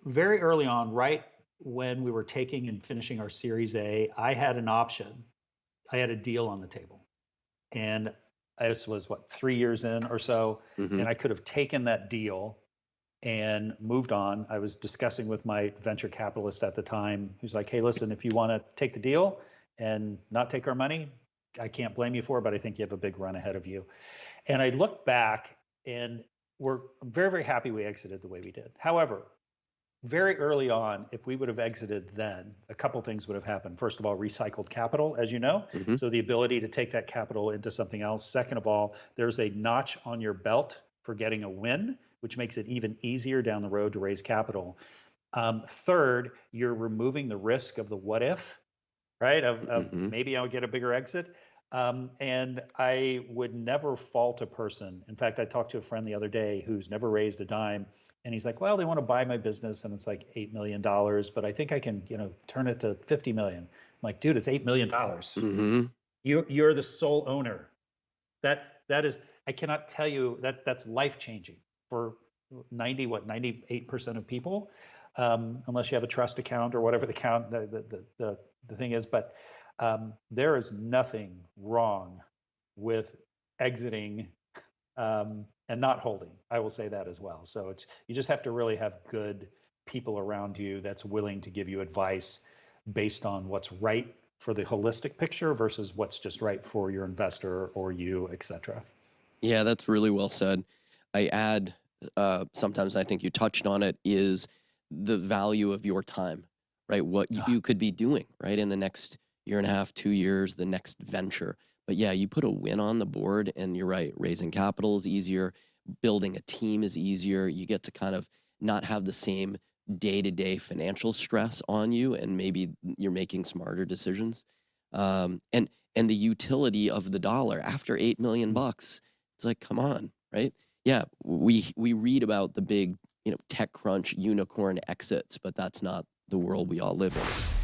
very early on, right when we were taking and finishing our Series A, I had an option. I had a deal on the table. And this was what, 3 years in or so. Hmm. And I could have taken that deal and moved on. I was discussing with my venture capitalist at the time, who's like, hey, listen, if you want to take the deal and not take our money, I can't blame you for it, but I think you have a big run ahead of you. And I look back and we're very, very happy we exited the way we did. However, very early on, if we would have exited then, a couple things would have happened. First of all, recycled capital, as you know. Hmm. So the ability to take that capital into something else. Second of all, there's a notch on your belt for getting a win, which makes it even easier down the road to raise capital. Third, you're removing the risk of the what if, right? Of Hmm. maybe I'll get a bigger exit. And I would never fault a person. In fact, I talked to a friend the other day who's never raised a dime, and he's like, "Well, they want to buy my business, and it's like $8 million, but I think I can, turn it to 50 million." I'm like, "Dude, it's $8 million. Hmm. You're the sole owner. That is, I cannot tell you that's life changing for 98% of people, unless you have a trust account or whatever the count the thing is. But there is nothing wrong with exiting and not holding. I will say that as well. So you just have to really have good people around you that's willing to give you advice based on what's right for the holistic picture versus what's just right for your investor or you, et cetera. Yeah, that's really well said. I add, sometimes I think you touched on it, is the value of your time, right? What Ah, you could be doing, right, in the next year and a half, 2 years, the next venture. But yeah, you put a win on the board, and you're right, raising capital is easier, building a team is easier. You get to kind of not have the same day-to-day financial stress on you, and maybe you're making smarter decisions. And the utility of the dollar after 8 million bucks, it's like, come on, right? Yeah, we read about the big, tech crunch unicorn exits, but that's not the world we all live in.